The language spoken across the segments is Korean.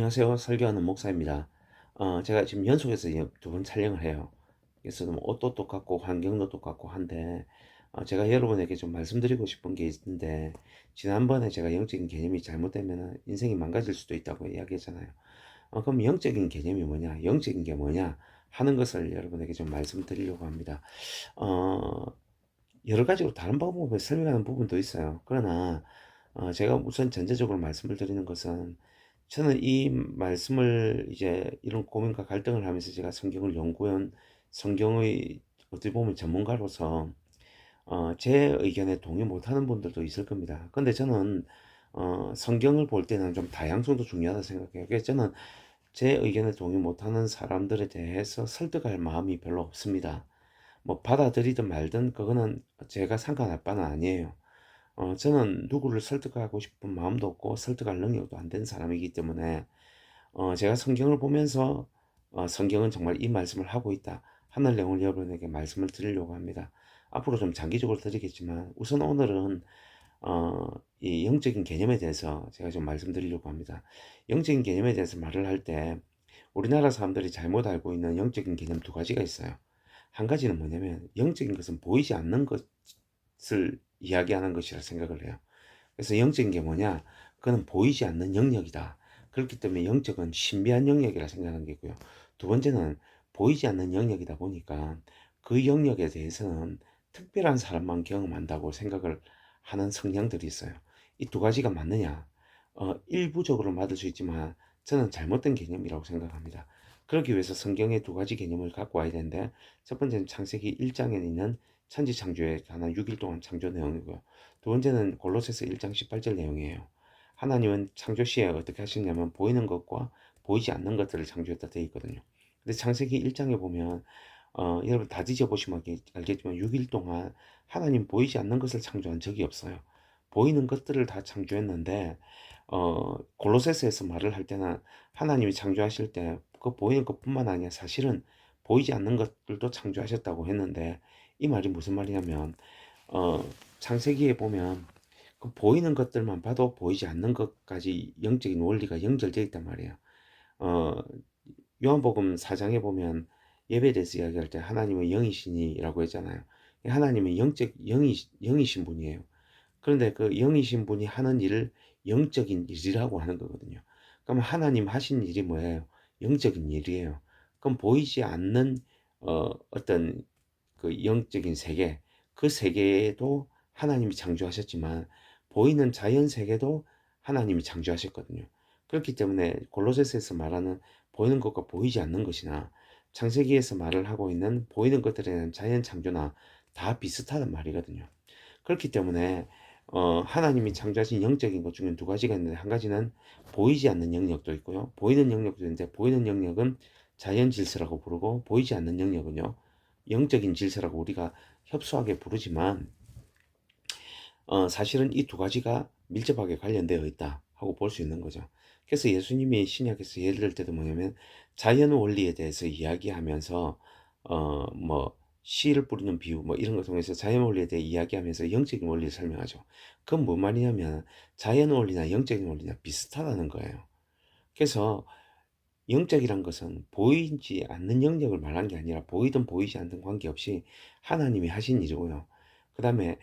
안녕하세요. 설교하는 목사입니다. 제가 지금 연속해서 2번 촬영을 해요. 그래서 뭐 옷도 똑같고 환경도 똑같고 한데, 제가 여러분에게 좀 말씀드리고 싶은 게 있는데, 지난번에 제가 영적인 개념이 잘못되면 인생이 망가질 수도 있다고 이야기했잖아요. 그럼 영적인 개념이 뭐냐, 영적인 게 뭐냐 하는 것을 여러분에게 좀 말씀드리려고 합니다. 어, 여러 가지로 다른 방법을 설명하는 부분도 있어요. 그러나 제가 우선 전제적으로 말씀을 드리는 것은, 저는 이 말씀을 이제 이런 고민과 갈등을 하면서 제가 성경을 연구한 성경의 어떻게 보면 전문가로서 제 의견에 동의 못하는 분들도 있을 겁니다. 근데 저는 성경을 볼 때는 좀 다양성도 중요하다 생각해요. 그래서 저는 제 의견에 동의 못하는 사람들에 대해서 설득할 마음이 별로 없습니다. 뭐 받아들이든 말든 그거는 제가 상관할 바는 아니에요. 저는 누구를 설득하고 싶은 마음도 없고 설득할 능력도 안 된 사람이기 때문에 제가 성경을 보면서 성경은 정말 이 말씀을 하고 있다 하는 내용을 여러분에게 말씀을 드리려고 합니다. 앞으로 좀 장기적으로 드리겠지만 우선 오늘은 이 영적인 개념에 대해서 제가 좀 말씀드리려고 합니다. 영적인 개념에 대해서 말을 할 때 우리나라 사람들이 잘못 알고 있는 영적인 개념 두 가지가 있어요. 한 가지는 뭐냐면 영적인 것은 보이지 않는 것을 이야기하는 것이라 생각을 해요. 그래서 영적인 게 뭐냐? 그거는 보이지 않는 영역이다. 그렇기 때문에 영적은 신비한 영역이라 생각하는 게고요. 두 번째는 보이지 않는 영역이다 보니까 그 영역에 대해서는 특별한 사람만 경험한다고 생각을 하는 성향들이 있어요. 이 두 가지가 맞느냐? 일부적으로 맞을 수 있지만 저는 잘못된 개념이라고 생각합니다. 그러기 위해서 성경의 두 가지 개념을 갖고 와야 되는데, 첫 번째는 창세기 1장에 있는 천지창조에 관한 6일 동안 창조 내용이고요. 두 번째는 골로새서 1장 18절 내용이에요. 하나님은 창조 시에 어떻게 하셨냐면 보이는 것과 보이지 않는 것들을 창조했다 되어 있거든요. 근데 창세기 1장에 보면 여러분 다 뒤져보시면 알겠지만 6일 동안 하나님 보이지 않는 것을 창조한 적이 없어요. 보이는 것들을 다 창조했는데 골로새서에서 말을 할 때는 하나님이 창조하실 때 그 보이는 것뿐만 아니라 사실은 보이지 않는 것들도 창조하셨다고 했는데, 이 말이 무슨 말이냐면 어, 창세기에 보면 그 보이는 것들만 봐도 보이지 않는 것까지 영적인 원리가 연결되어 있단 말이에요. 어, 요한복음 4장에 보면 예배에 대해서 이야기할 때 하나님은 영이시니라고 했잖아요. 하나님은 영이신 분이에요. 그런데 그 영이신 분이 하는 일을 영적인 일이라고 하는 거거든요. 그럼 하나님 하신 일이 뭐예요? 영적인 일이에요. 그럼 보이지 않는 어떤 그 영적인 세계, 그 세계에도 하나님이 창조하셨지만 보이는 자연 세계도 하나님이 창조하셨거든요. 그렇기 때문에 골로새서에서 말하는 보이는 것과 보이지 않는 것이나 창세기에서 말을 하고 있는 보이는 것들에 대한 자연 창조나 다 비슷하단 말이거든요. 그렇기 때문에 하나님이 창조하신 영적인 것 중에 두 가지가 있는데, 한 가지는 보이지 않는 영역도 있고요. 보이는 영역도 있는데, 보이는 영역은 자연 질서라고 부르고 보이지 않는 영역은요, 영적인 질서라고 우리가 협소하게 부르지만 사실은 이 두 가지가 밀접하게 관련되어 있다 하고 볼 수 있는 거죠. 그래서 예수님이 신약에서 예를 들 때도 뭐냐면 자연 원리에 대해서 이야기하면서 뭐 씨를 뿌리는 비유 뭐 이런 걸 통해서 자연 원리에 대해 이야기하면서 영적인 원리를 설명하죠. 그건 뭔 말이냐면 자연 원리나 영적인 원리나 비슷하다는 거예요. 그래서 영적이란 것은 보이지 않는 영역을 말한 게 아니라 보이든 보이지 않든 관계없이 하나님이 하신 일이고요. 그 다음에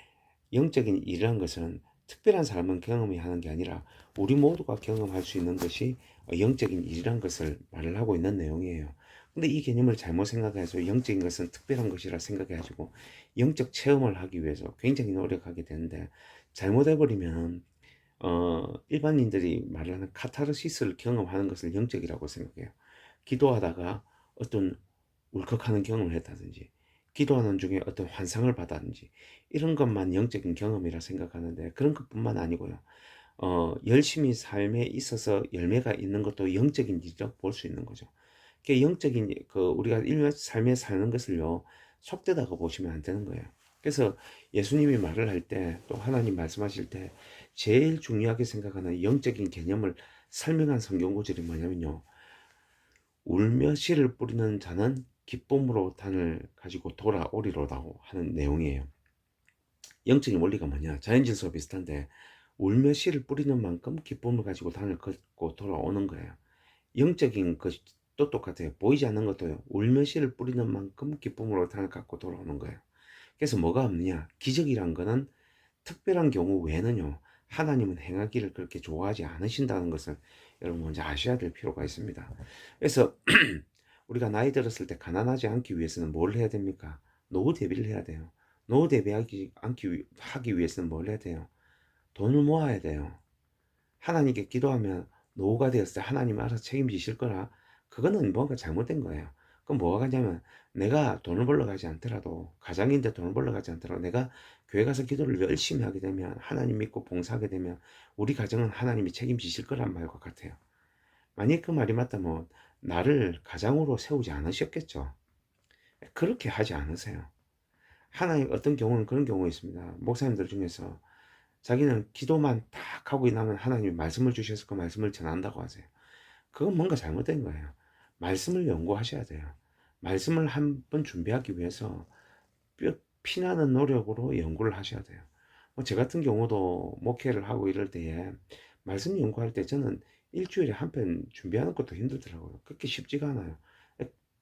영적인 일이란 것은 특별한 사람은 경험이 하는 게 아니라 우리 모두가 경험할 수 있는 것이 영적인 일이란 것을 말을 하고 있는 내용이에요. 근데 이 개념을 잘못 생각해서 영적인 것은 특별한 것이라 생각해가지고 영적 체험을 하기 위해서 굉장히 노력하게 되는데, 잘못해버리면 일반인들이 말하는 카타르시스를 경험하는 것을 영적이라고 생각해요. 기도하다가 어떤 울컥하는 경험을 했다든지, 기도하는 중에 어떤 환상을 받았든지, 이런 것만 영적인 경험이라 생각하는데, 그런 것뿐만 아니고요. 열심히 삶에 있어서 열매가 있는 것도 영적인 일이라고 볼 수 있는 거죠. 그 영적인 그 우리가 일면 삶에 사는 것을요, 속되다고 보시면 안 되는 거예요. 그래서 예수님이 말을 할 때, 또 하나님 말씀하실 때 제일 중요하게 생각하는 영적인 개념을 설명한 성경 구절이 뭐냐면요, 울며 씨를 뿌리는 자는 기쁨으로 단을 가지고 돌아오리로다고 하는 내용이에요. 영적인 원리가 뭐냐? 자연질서와 비슷한데 울며 씨를 뿌리는 만큼 기쁨을 가지고 단을 걷고 돌아오는 거예요. 영적인 것도 똑같아요. 보이지 않는 것도요. 울며시를 뿌리는 만큼 기쁨으로 땅을 갖고 돌아오는 거예요. 그래서 뭐가 없느냐? 기적이란 거는 특별한 경우 외에는요. 하나님은 행하기를 그렇게 좋아하지 않으신다는 것을 여러분 먼저 아셔야 될 필요가 있습니다. 그래서 우리가 나이 들었을 때 가난하지 않기 위해서는 뭘 해야 됩니까? 노후 대비를 해야 돼요. 노후 대비하기 하기 위해서는 뭘 해야 돼요? 돈을 모아야 돼요. 하나님께 기도하면 노후가 되었을 때 하나님 알아서 책임지실 거라. 그거는 뭔가 잘못된 거예요. 그럼 뭐가 가냐면 내가 돈을 벌러 가지 않더라도, 가장인데 돈을 벌러 가지 않더라도 내가 교회 가서 기도를 열심히 하게 되면, 하나님 믿고 봉사하게 되면 우리 가정은 하나님이 책임지실 거란 말과 같아요. 만약 그 말이 맞다면 나를 가장으로 세우지 않으셨겠죠. 그렇게 하지 않으세요. 하나님, 어떤 경우는 그런 경우가 있습니다. 목사님들 중에서 자기는 기도만 딱 하고 나면 하나님이 말씀을 주셔서 그 말씀을 전한다고 하세요. 그건 뭔가 잘못된 거예요. 말씀을 연구하셔야 돼요. 말씀을 한번 준비하기 위해서 피나는 노력으로 연구를 하셔야 돼요. 제 같은 경우도 목회를 하고 이럴 때에 말씀 연구할 때 저는 일주일에 한 편 준비하는 것도 힘들더라고요. 그렇게 쉽지가 않아요.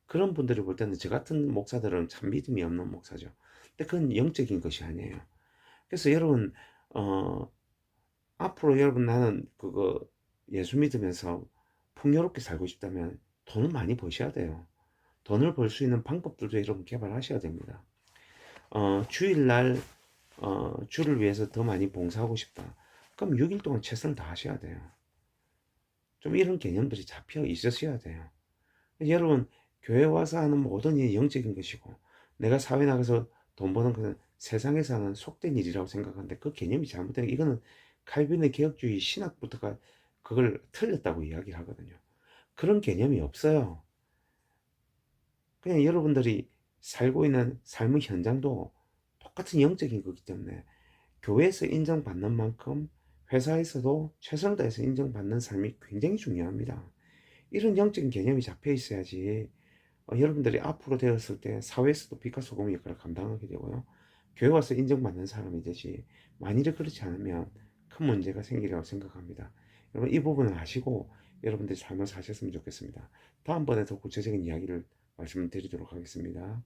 그런 분들이 볼 때는 저 같은 목사들은 참 믿음이 없는 목사죠. 근데 그건 영적인 것이 아니에요. 그래서 여러분, 어, 앞으로 여러분 나는 그거 예수 믿으면서 풍요롭게 살고 싶다면 돈을 많이 버셔야 돼요. 돈을 벌 수 있는 방법들도 여러분 개발하셔야 됩니다. 주일날 주를 위해서 더 많이 봉사하고 싶다. 그럼 6일 동안 최선을 다하셔야 돼요. 좀 이런 개념들이 잡혀 있으셔야 돼요. 여러분, 교회 와서 하는 모든 일이 영적인 것이고 내가 사회 나가서 돈 버는 것은 세상에서 하는 속된 일이라고 생각하는데 그 개념이 잘못된, 이거는 칼빈의 개혁주의 신학부터가 그걸 틀렸다고 이야기를 하거든요. 그런 개념이 없어요. 그냥 여러분들이 살고 있는 삶의 현장도 똑같은 영적인 거기 때문에 교회에서 인정받는 만큼 회사에서도 최선을 다해서 인정받는 삶이 굉장히 중요합니다. 이런 영적인 개념이 잡혀 있어야지 여러분들이 앞으로 되었을 때 사회에서도 빛과 소금의 역할을 감당하게 되고요. 교회 와서 인정받는 사람이 되지, 만일에 그렇지 않으면 큰 문제가 생기리라고 생각합니다. 여러분, 이 부분을 아시고 여러분들이 삶을 사셨으면 좋겠습니다. 다음번에 더 구체적인 이야기를 말씀드리도록 하겠습니다.